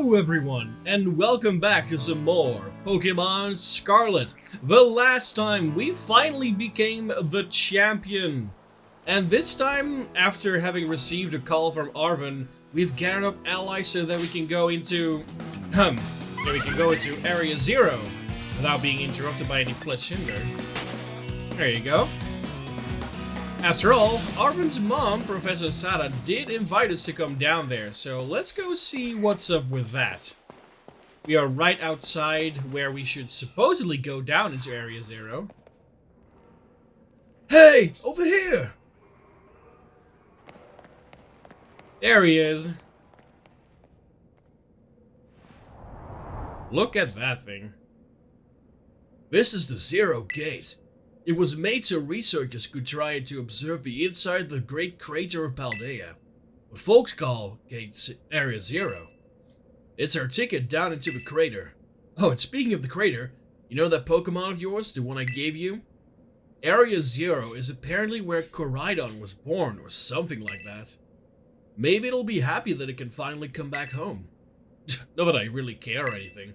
Hello everyone, and welcome back to some more Pokemon Scarlet. The last time we finally became the champion. And this time, after having received a call from Arven, we've gathered up allies so that we can go into Area 0 without being interrupted by any Fletch Hinder. There you go. After all, Arven's mom, Professor Sada, did invite us to come down there, so let's go see what's up with that. We are right outside where we should supposedly go down into Area 0. Hey! Over here! There he is. Look at that thing. This is the Zero Gate. It was made so researchers could try to observe the inside of the great crater of Paldea, what folks call Gate Area 0. It's our ticket down into the crater. Oh, and speaking of the crater, you know that Pokemon of yours, the one I gave you? Area 0 is apparently where Koraidon was born, or something like that. Maybe it'll be happy that it can finally come back home. Not that I really care or anything.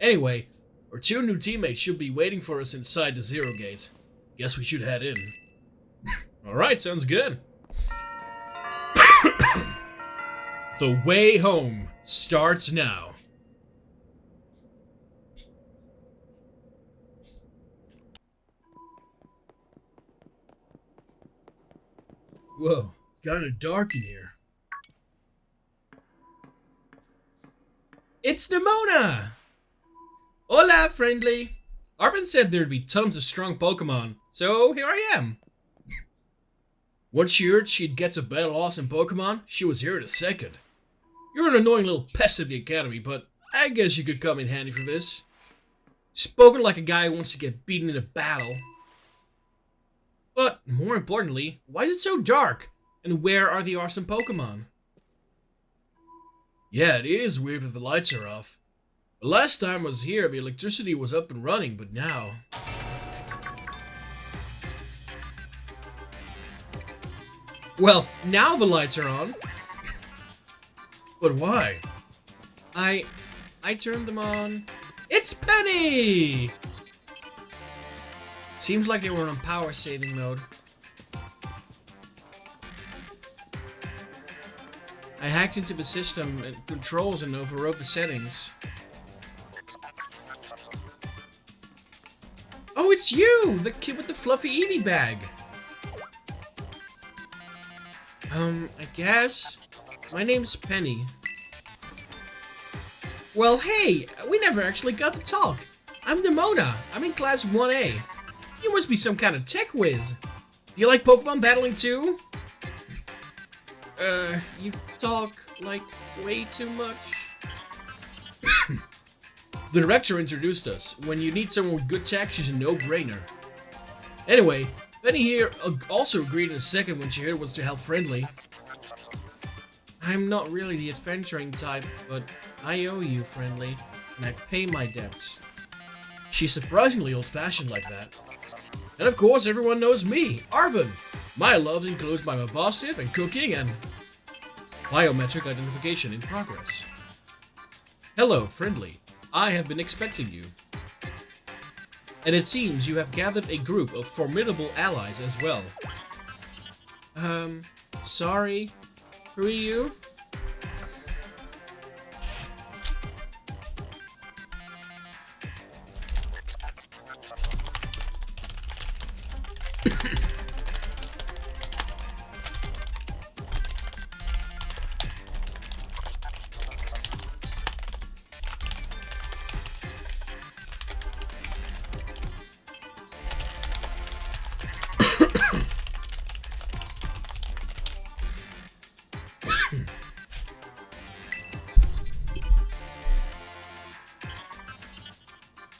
Anyway, our two new teammates should be waiting for us inside the Zero Gate. Guess we should head in. Alright, sounds good. The way home starts now. Whoa, kinda dark in here. It's Nimona! Hola, friendly! Arven said there'd be tons of strong Pokemon, so here I am. Once she heard she'd get to battle awesome Pokemon, she was here in a second. You're an annoying little pest at the academy, but I guess you could come in handy for this. Spoken like a guy who wants to get beaten in a battle. But, more importantly, why is it so dark? And where are the awesome Pokemon? Yeah, it is weird that the lights are off. The last time I was here, the electricity was up and running, but now... Well, now the lights are on. But why? I turned them on. It's Penny! Seems like they were on power saving mode. I hacked into the system and controls and overrode the settings. Oh, it's you! The kid with the fluffy Eevee bag! I guess... My name's Penny. Well, hey! We never actually got to talk! I'm Nimona. I'm in class 1A. You must be some kind of tech whiz. Do you like Pokemon battling too? You talk, like, way too much. The director introduced us. When you need someone with good tech, she's a no-brainer. Anyway, Penny here also agreed in a second when she heard it was to help Friendly. I'm not really the adventuring type, but I owe you, Friendly, and I pay my debts. She's surprisingly old-fashioned like that. And of course, everyone knows me, Arven. My loves includes my Mabostif and cooking and biometric identification in progress. Hello, Friendly. I have been expecting you. And it seems you have gathered a group of formidable allies as well. Sorry. Who are you?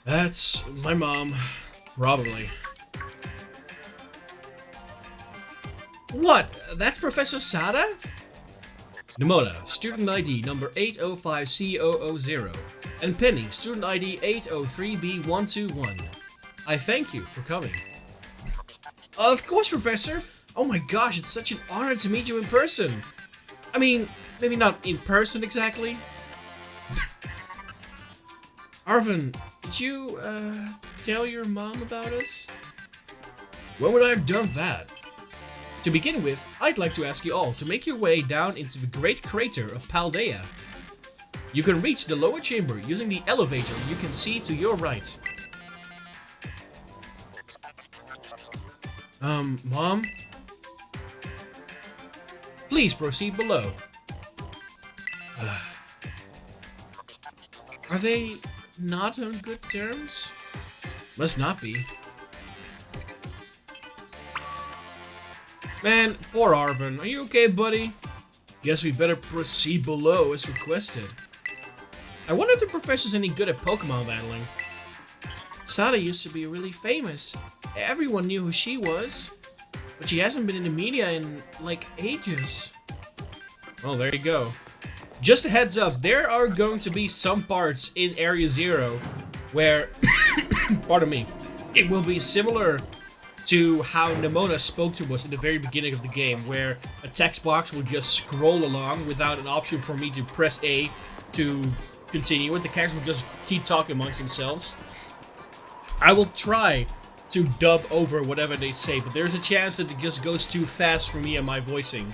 That's my mom, probably. What? That's Professor Sada? Nimona, student ID number 805C000, and Penny, student ID 803B121. I thank you for coming. Of course, Professor. Oh my gosh, it's such an honor to meet you in person. I mean, maybe not in person exactly. Arvin, did you, tell your mom about us? When would I have done that? To begin with, I'd like to ask you all to make your way down into the great crater of Paldea. You can reach the lower chamber using the elevator you can see to your right. Mom? Please proceed below. Are they not on good terms? Must not be. Man, poor Arvin. Are you okay, buddy? Guess we better proceed below as requested. I wonder if the professor's any good at Pokemon battling. Sada used to be really famous. Everyone knew who she was. But she hasn't been in the media in, like, ages. Well, there you go. Just a heads up, there are going to be some parts in Area Zero where, pardon me, it will be similar to how Nemona spoke to us in the very beginning of the game, where a text box will just scroll along without an option for me to press A to continue it. The characters will just keep talking amongst themselves. I will try to dub over whatever they say, but there's a chance that it just goes too fast for me and my voicing.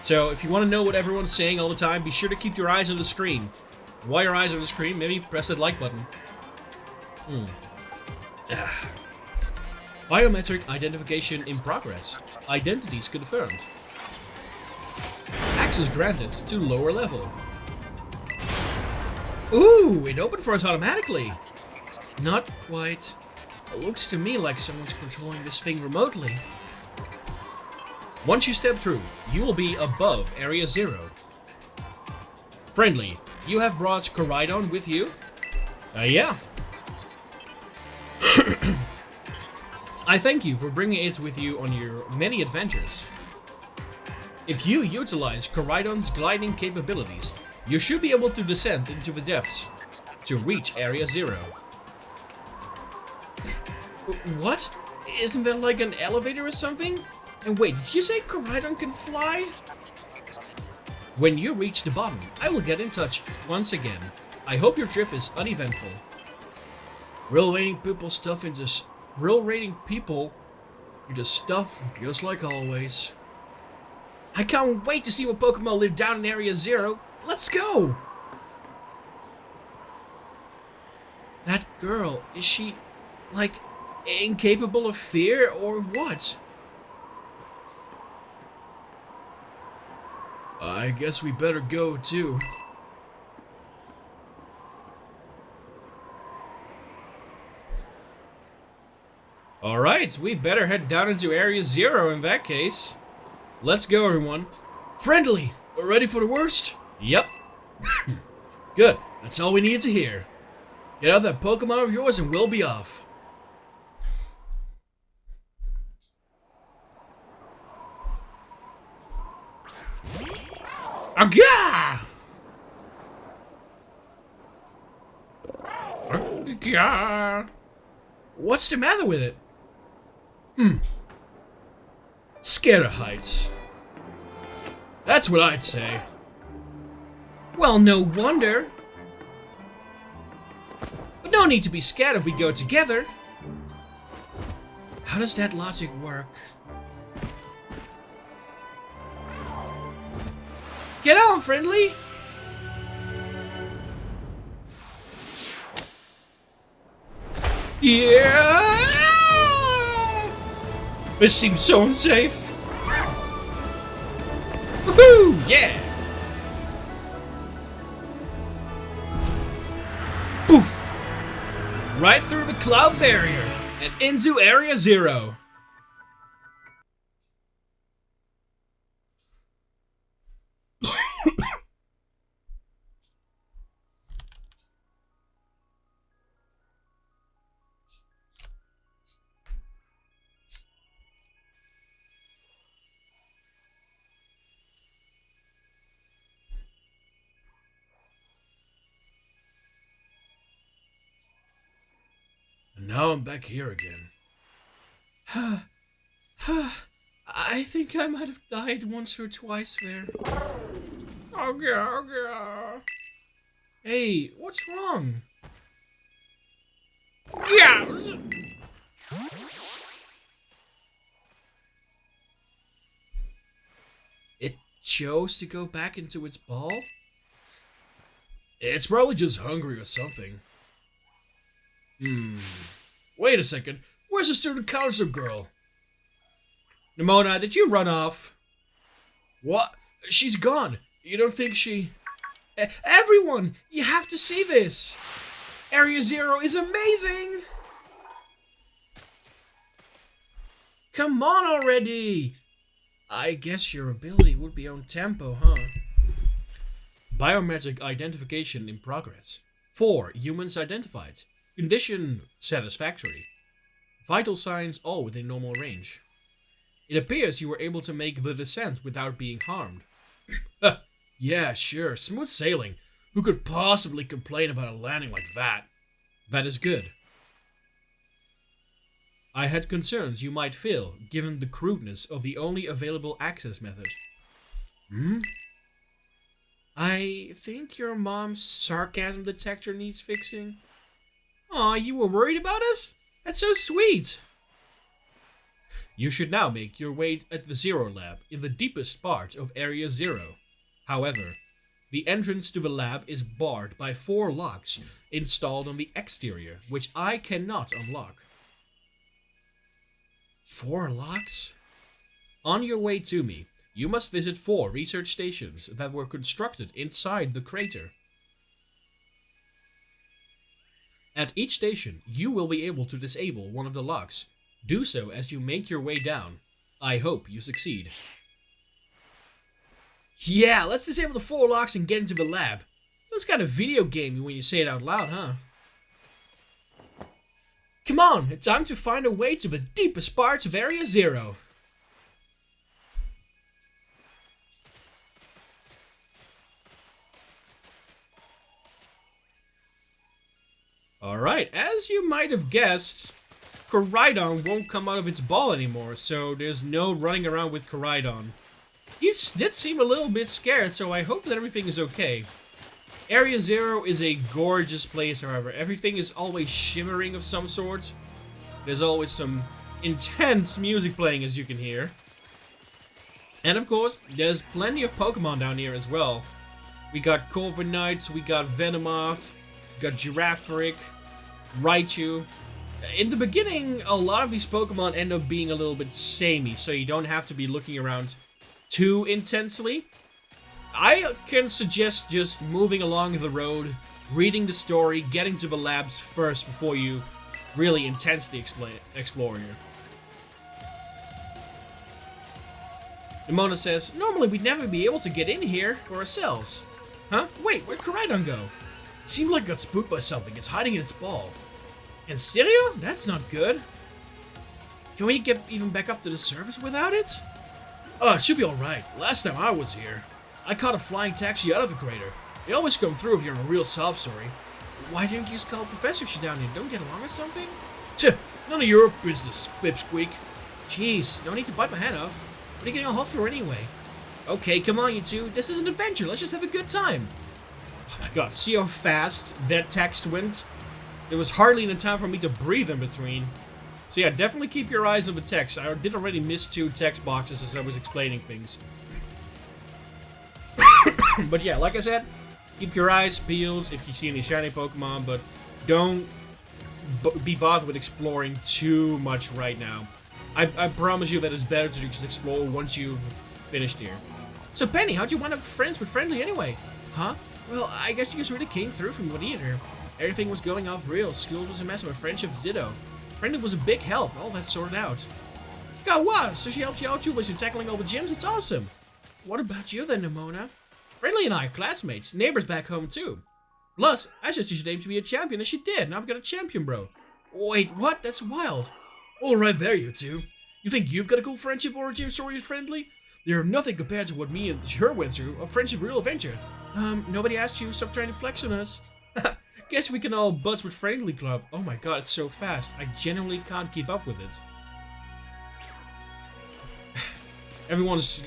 So if you want to know what everyone's saying all the time, be sure to keep your eyes on the screen. And while your eyes are on the screen, maybe press that like button. Biometric identification in progress. Identities confirmed. Access granted to lower level. Ooh, it opened for us automatically. Not quite. It looks to me like someone's controlling this thing remotely. Once you step through, you will be above Area Zero. Friendly, you have brought Koraidon with you? Yeah. I thank you for bringing it with you on your many adventures. If you utilize Koraidon's gliding capabilities, you should be able to descend into the depths to reach Area Zero. What? Isn't there like an elevator or something? And wait, did you say Koraidon can fly? When you reach the bottom, I will get in touch once again. I hope your trip is uneventful. Railroading people into stuff just like always. I can't wait to see what Pokemon live down in Area Zero. Let's go! That girl, is she, like, incapable of fear or what? I guess we better go too. Alright, we better head down into Area Zero in that case. Let's go, everyone. Friendly! Ready for the worst? Yep. Good, that's all we needed to hear. Get out that Pokemon of yours and we'll be off. Aga! Aga! What's the matter with it? Scared of heights. That's what I'd say. Well, no wonder. But no need to be scared if we go together. How does that logic work? Get on, friendly! Yeah! This seems so unsafe. Woohoo! Yeah! Poof! Right through the cloud barrier and into Area Zero. And now I'm back here again. I think I might have died once or twice there. Oh, yeah. Hey, what's wrong? Yeah! It chose to go back into its ball? It's probably just hungry or something. Wait a second. Where's the student council girl? Nimona, did you run off? What? She's gone. You don't think she... Everyone! You have to see this! Area Zero is amazing! Come on already! I guess your ability would be on tempo, huh? Biometric identification in progress. 4 humans identified. Condition satisfactory. Vital signs all within normal range. It appears you were able to make the descent without being harmed. Yeah, sure. Smooth sailing. Who could possibly complain about a landing like that? That is good. I had concerns you might fail, given the crudeness of the only available access method. I think your mom's sarcasm detector needs fixing. Aw, you were worried about us? That's so sweet. You should now make your way at the Zero Lab in the deepest part of Area Zero. However, the entrance to the lab is barred by 4 locks installed on the exterior, which I cannot unlock. 4 locks? On your way to me, you must visit 4 research stations that were constructed inside the crater. At each station, you will be able to disable one of the locks. Do so as you make your way down. I hope you succeed. Yeah, let's disable the 4 locks and get into the lab. That's kind of video gamey when you say it out loud, huh? Come on, it's time to find a way to the deepest parts of Area Zero. Alright, as you might have guessed, Koraidon won't come out of its ball anymore, so there's no running around with Koraidon. He did seem a little bit scared, so I hope that everything is okay. Area Zero is a gorgeous place, however. Everything is always shimmering of some sort. There's always some intense music playing, as you can hear. And of course, there's plenty of Pokemon down here as well. We got Corviknights, we got Venomoth, we got Girafarig, Raichu. In the beginning, a lot of these Pokemon end up being a little bit samey, so you don't have to be looking around too intensely. I can suggest just moving along the road, reading the story, getting to the labs first before you really intensely explore here. Nimona says, normally we'd never be able to get in here for ourselves. Huh? Wait, where'd Koraidon go? It seemed like it got spooked by something. It's hiding in its ball. And Stereo? That's not good. Can we get even back up to the surface without it? Oh, it should be alright. Last time I was here, I caught a flying taxi out of the crater. They always come through if you're in a real sob story. Why didn't you just call Professor shit down here? Don't get along or something? Tch, none of your business, Pipsqueak. Jeez, no need to bite my head off. What are you getting all hot for anyway? Okay, come on you two. This is an adventure. Let's just have a good time. Oh my god, see how fast that text went? There was hardly enough time for me to breathe in between. So yeah, definitely keep your eyes on the text. I did already miss 2 text boxes as I was explaining things. But yeah, like I said, keep your eyes peeled if you see any shiny Pokemon, but don't be bothered with exploring too much right now. I promise you that it's better to just explore once you've finished here. So Penny, how'd you wind up friends with Friendly anyway? Huh? Well, I guess you just really came through from what either. Everything was going off real. School was a mess, and my friendship's ditto. Friendly was a big help. All that's sorted out. God, what? So she helped you out too while you're tackling all the gyms? It's awesome. What about you then, Nimona? Friendly and I are classmates, neighbors back home too. Plus, I said she should aim to be a champion, and she did. Now I've got a champion, bro. Wait, what? That's wild. All right there, you two. You think you've got a cool friendship origin story with Friendly? They're nothing compared to what me and her went through. A friendship real adventure. Nobody asked you. Stop trying to flex on us. Guess we can all buzz with Friendly Club. Oh my god, it's so fast. I genuinely can't keep up with it. Everyone's...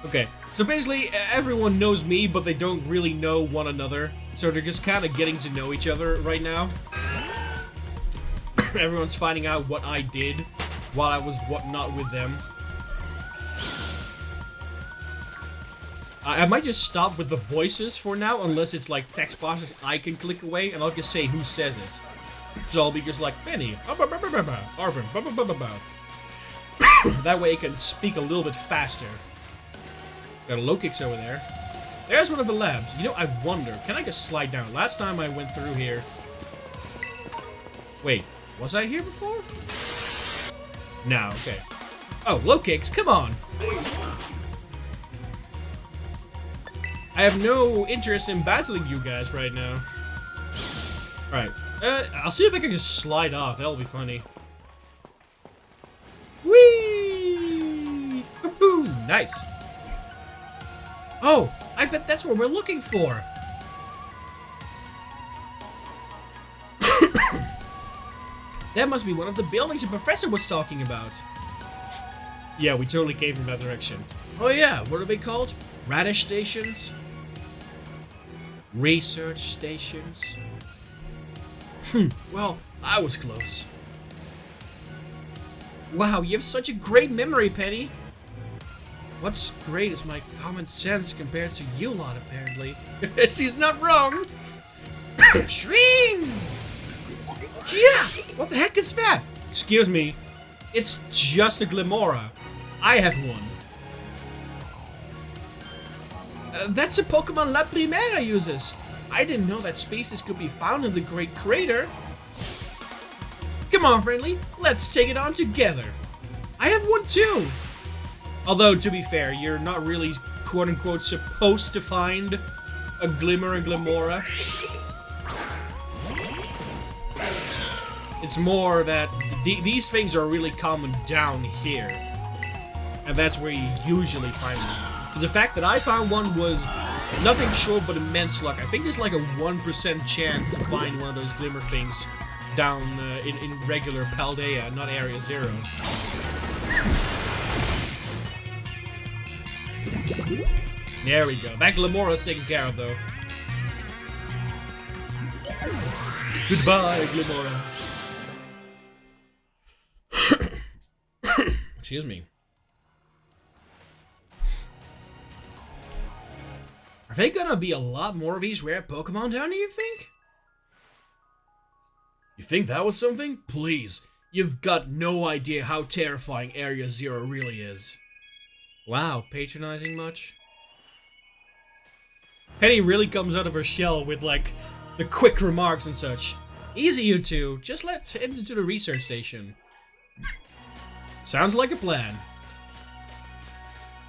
Okay, so basically, everyone knows me, but they don't really know one another. So they're just kind of getting to know each other right now. Everyone's finding out what I did while I was not with them. I might just stop with the voices for now, unless it's like text boxes I can click away, and I'll just say who says it. So I'll be just like, Penny, Arvin, that way it can speak a little bit faster. Got a low kicks over there. There's one of the labs. You know, I wonder, can I just slide down? Last time I went through here... Wait, was I here before? No, okay. Oh, low kicks, come on! I have no interest in battling you guys right now. Alright, I'll see if I can just slide off. That'll be funny. Whee! Woohoo! Nice. Oh, I bet that's what we're looking for. That must be one of the buildings the professor was talking about. Yeah, we totally came from that direction. Oh yeah, what are they called? Radish stations? Research stations? Well, I was close. Wow, you have such a great memory, Penny. What's great is my common sense compared to you lot, apparently. She's not wrong! Shring! Yeah! What the heck is that? Excuse me. It's just a Glimora. I have one. That's a Pokemon La Primera uses. I didn't know that species could be found in the Great Crater. Come on, friendly. Let's take it on together. I have one too. Although, to be fair, you're not really quote-unquote supposed to find a Glimora. It's more that these things are really common down here. And that's where you usually find them. For the fact that I found one was nothing short but immense luck. I think there's like a 1% chance to find one of those Glimmer things down in regular Paldea, not Area 0. There we go. That Glimora's taken care of, though. Goodbye, Glimora. Excuse me. Are they gonna be a lot more of these rare Pokemon down here, you think? You think that was something? Please. You've got no idea how terrifying Area 0 really is. Wow, patronizing much? Penny really comes out of her shell with, like, the quick remarks and such. Easy, you two. Just let's head into the research station. Sounds like a plan.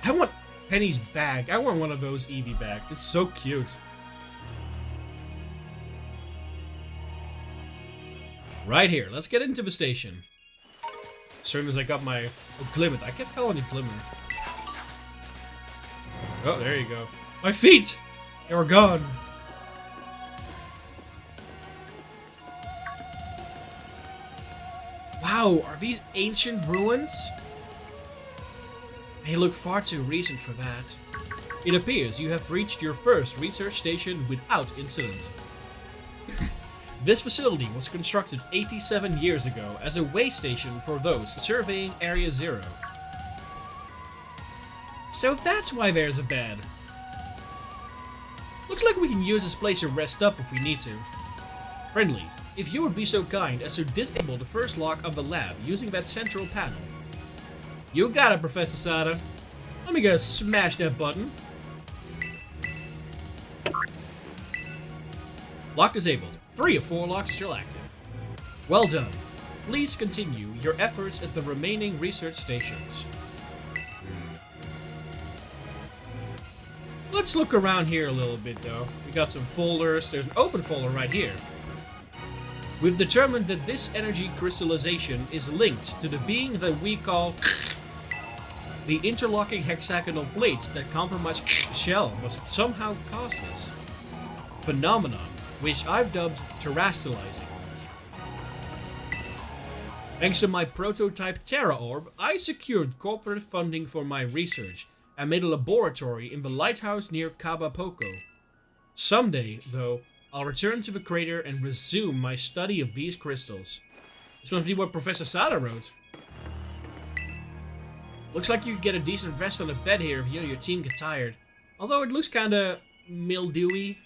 I want Penny's bag. I want one of those Eevee bags. It's so cute. Right here. Let's get into the station. As soon as I got my... Oh, Glimmer. I kept calling it Glimmer. Oh, there you go. My feet! They were gone. Wow, are these ancient ruins? They look far too recent for that. It appears you have reached your first research station without incident. This facility was constructed 87 years ago as a way station for those surveying Area 0. So that's why there's a bed. Looks like we can use this place to rest up if we need to. Friendly, if you would be so kind as to disable the first lock of the lab using that central panel. You got it, Professor Sada. Let me go smash that button. Lock disabled. 3 of 4 locks still active. Well done. Please continue your efforts at the remaining research stations. Let's look around here a little bit, though. We got some folders. There's an open folder right here. We've determined that this energy crystallization is linked to the being that we call the interlocking hexagonal plates that compromise shell must somehow cause this phenomenon, which I've dubbed terastallizing. Thanks to my prototype Terra Orb, I secured corporate funding for my research and made a laboratory in the lighthouse near Kabapoko. Someday, though, I'll return to the crater and resume my study of these crystals. This must be what Professor Sada wrote. Looks like you get a decent rest on the bed here if you and your team get tired. Although it looks kinda mildewy.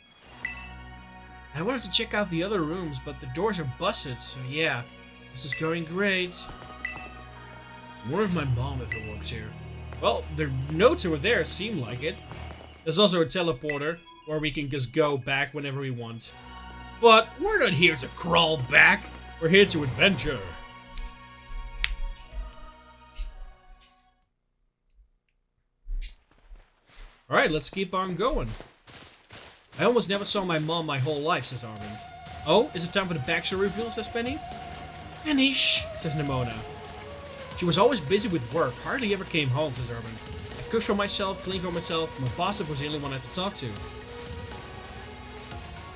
I wanted to check out the other rooms, but the doors are busted, so yeah. This is going great. I wonder if my mom ever works here. Well, the notes over there seem like it. There's also a teleporter, where we can just go back whenever we want. But we're not here to crawl back. We're here to adventure. Alright, let's keep on going. I almost never saw my mom my whole life, says Armin. Oh, is it time for the backstory reveal, says Penny? Penny, shh, says Nimona. She was always busy with work, hardly ever came home, says Armin. I cooked for myself, cleaned for myself, my boss was the only one I had to talk to.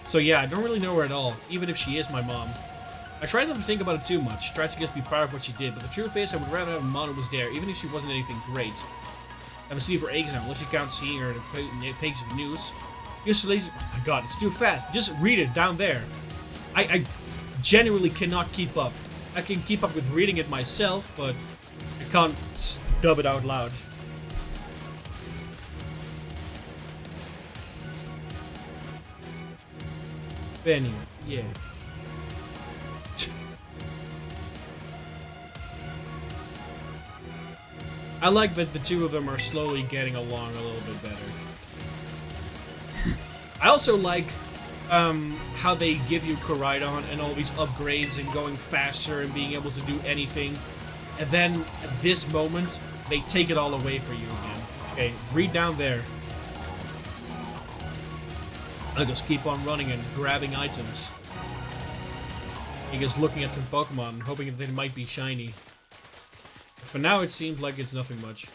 So yeah, I don't really know her at all, even if she is my mom. I tried not to think about it too much, tried to just be proud of what she did, but the truth is I would rather have a mom who was there, even if she wasn't anything great. I haven't seen her for ages now, unless you count seeing her in the pages of the news. You're so lazy. Oh my god, it's too fast. Just read it down there. I genuinely cannot keep up. I can keep up with reading it myself, but I can't dub it out loud. Benny, yeah. I like that the two of them are slowly getting along a little bit better. I also like how they give you Koraidon and all these upgrades and going faster and being able to do anything. And then, at this moment, they take it all away for you again. Okay, read down there. I'll just keep on running and grabbing items. You're just looking at some Pokemon, hoping that they might be shiny. For now, it seems like it's nothing much.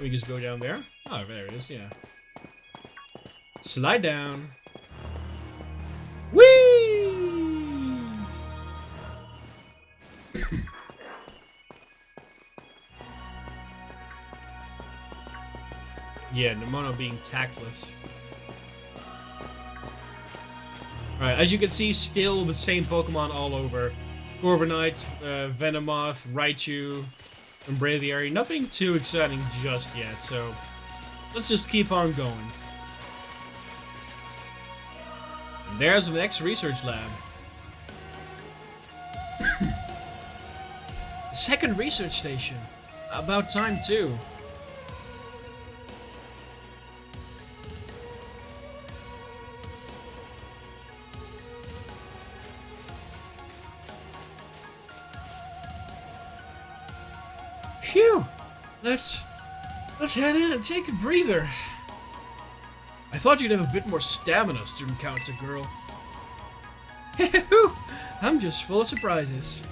We just go down there. Oh, there it is, yeah. Slide down. Whee! Yeah, Nimona being tactless. Alright, as you can see, still the same Pokemon all over. Corviknight, Venomoth, Raichu, and Braviary. Nothing too exciting just yet, so let's just keep on going. And there's the next research lab. Second research station. About time, too. Phew! Let's head in and take a breather. I thought you'd have a bit more stamina, student council girl. I'm just full of surprises.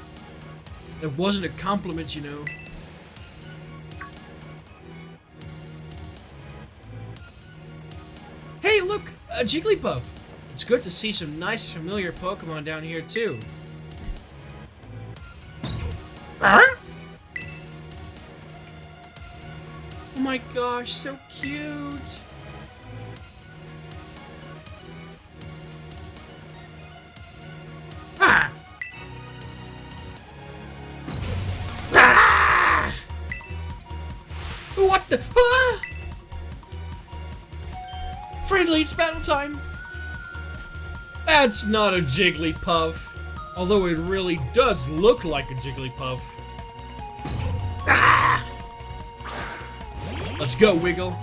It wasn't a compliment, you know. Hey, look! A Jigglypuff! It's good to see some nice, familiar Pokemon down here, too. Huh? Oh my gosh, so cute! Ah! Ah! What the? Ah! Friendly, it's battle time! That's not a Jigglypuff, although it really does look like a Jigglypuff. Ah! Let's go, Wiggle.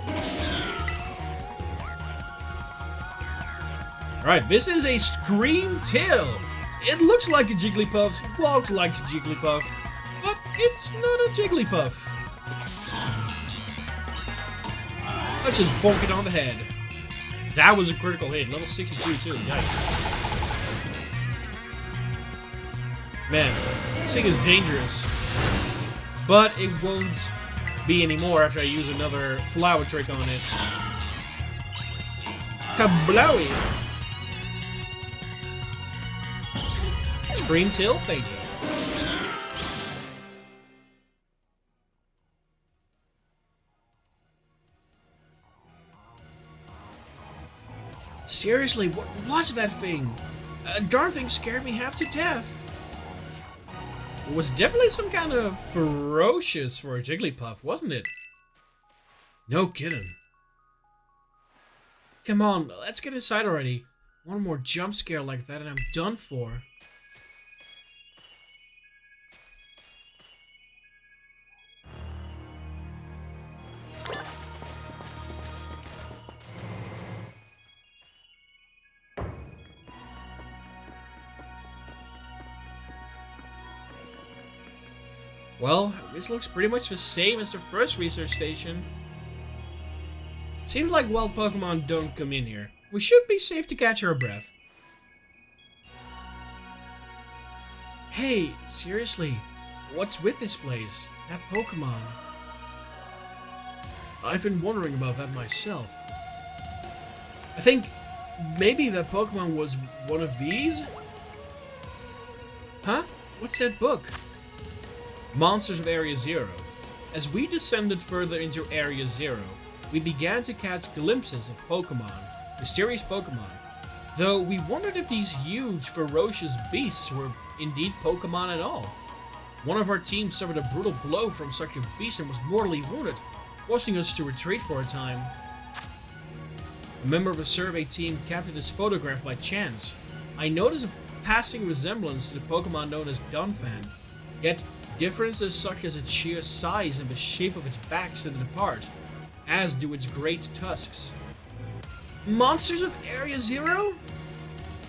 Alright, this is a Scream Tail. It looks like a Jigglypuff, walks like a Jigglypuff, but it's not a Jigglypuff. Let's just bonk it on the head. That was a critical hit. Level 62 too. Yikes. Man, this thing is dangerous. But it won't be anymore after I use another flower trick on it. Kablowy! Scream Tail Phases. Seriously, what was that thing? Darn thing scared me half to death. It was definitely some kind of ferocious for a Jigglypuff, wasn't it? No kidding. Come on, let's get inside already. One more jump scare like that and I'm done for. Well, this looks pretty much the same as the first research station. Seems like wild Pokemon don't come in here. We should be safe to catch our breath. Hey, seriously, what's with this place? That Pokemon? I've been wondering about that myself. I think maybe that Pokemon was one of these? Huh? What's that book? Monsters of Area Zero. As we descended further into Area Zero, we began to catch glimpses of Pokemon, mysterious Pokemon, though we wondered if these huge, ferocious beasts were indeed Pokemon at all. One of our team suffered a brutal blow from such a beast and was mortally wounded, forcing us to retreat for a time. A member of the survey team captured this photograph by chance. I noticed a passing resemblance to the Pokemon known as Donphan, yet differences such as its sheer size and the shape of its back set it apart, as do its great tusks. Monsters of Area Zero?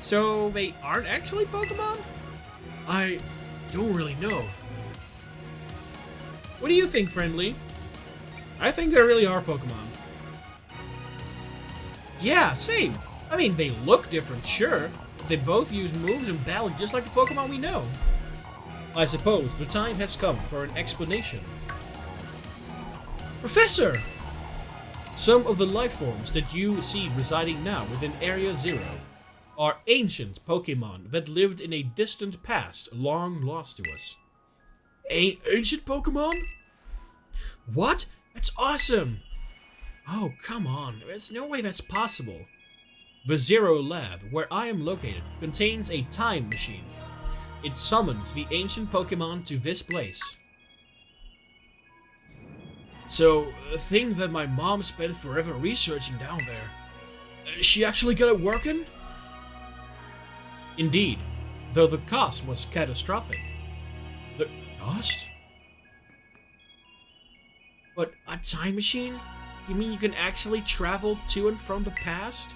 So they aren't actually Pokemon? I don't really know. What do you think, Friendly? I think they really are Pokemon. Yeah, same. I mean, they look different, sure, but they both use moves and battle just like the Pokemon we know. I suppose the time has come for an explanation. Professor! Some of the life forms that you see residing now within Area Zero are ancient Pokemon that lived in a distant past long lost to us. Ancient Pokemon? What? That's awesome! Oh, come on. There's no way that's possible. The Zero Lab, where I am located, contains a time machine. It summons the ancient Pokemon to this place. So, the thing that my mom spent forever researching down there, she actually got it working? Indeed, though the cost was catastrophic. The cost? But a time machine? You mean you can actually travel to and from the past?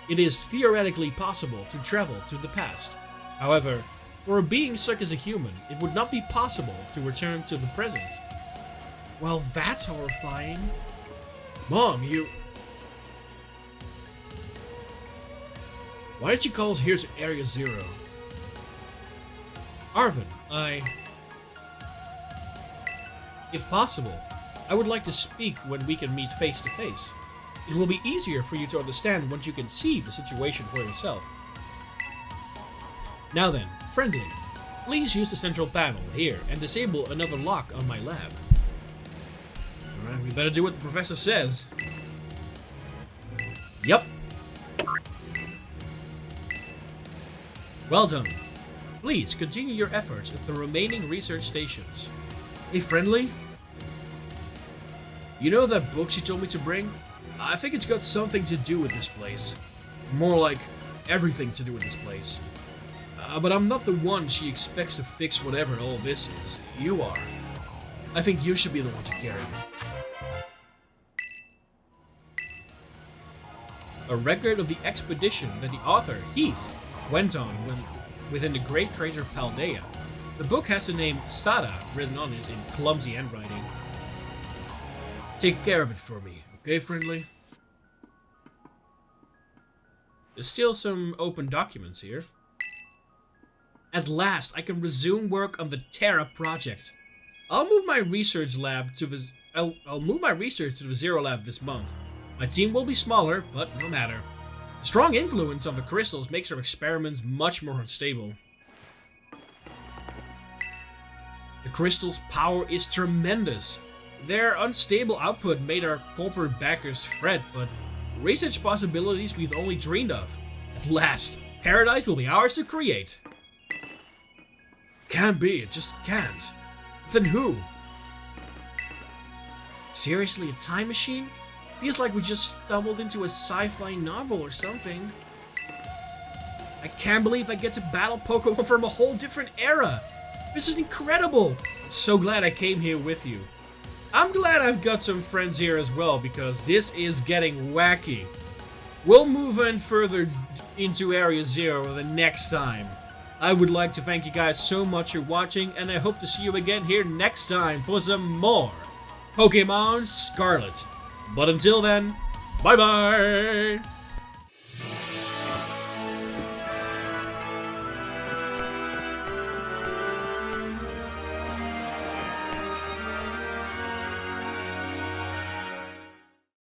It is theoretically possible to travel to the past. However, for a being such as a human, it would not be possible to return to the present. Well, that's horrifying. Mom, you... Why did you call us here to Area Zero? Arvin, If possible, I would like to speak when we can meet face to face. It will be easier for you to understand once you can see the situation for yourself. Now then, Friendly, please use the central panel here and disable another lock on my lab. Alright, we better do what the professor says. Yup. Well done. Please continue your efforts at the remaining research stations. Hey, Friendly? You know that book she told me to bring? I think it's got something to do with this place. More like everything to do with this place. But I'm not the one she expects to fix whatever all this is. You are. I think you should be the one to carry me. A record of the expedition that the author, Heath, went on within the great crater Paldea. The book has the name Sada written on it in clumsy handwriting. Take care of it for me, okay, Friendly? There's still some open documents here. At last, I can resume work on the Terra project. I'll move my research to the Zero Lab this month. My team will be smaller, but no matter. The strong influence of the crystals makes our experiments much more unstable. The crystals' power is tremendous. Their unstable output made our corporate backers fret, but Research possibilities we've only dreamed of. At last, paradise will be ours to create. Can't be, it just can't. Then who? Seriously, a time machine? Feels like we just stumbled into a sci-fi novel or something. I can't believe I get to battle Pokemon from a whole different era. This is incredible. I'm so glad I came here with you. I'm glad I've got some friends here as well, because this is getting wacky. We'll move on further into Area Zero the next time. I would like to thank you guys so much for watching, and I hope to see you again here next time for some more Pokemon Scarlet. But until then, bye bye!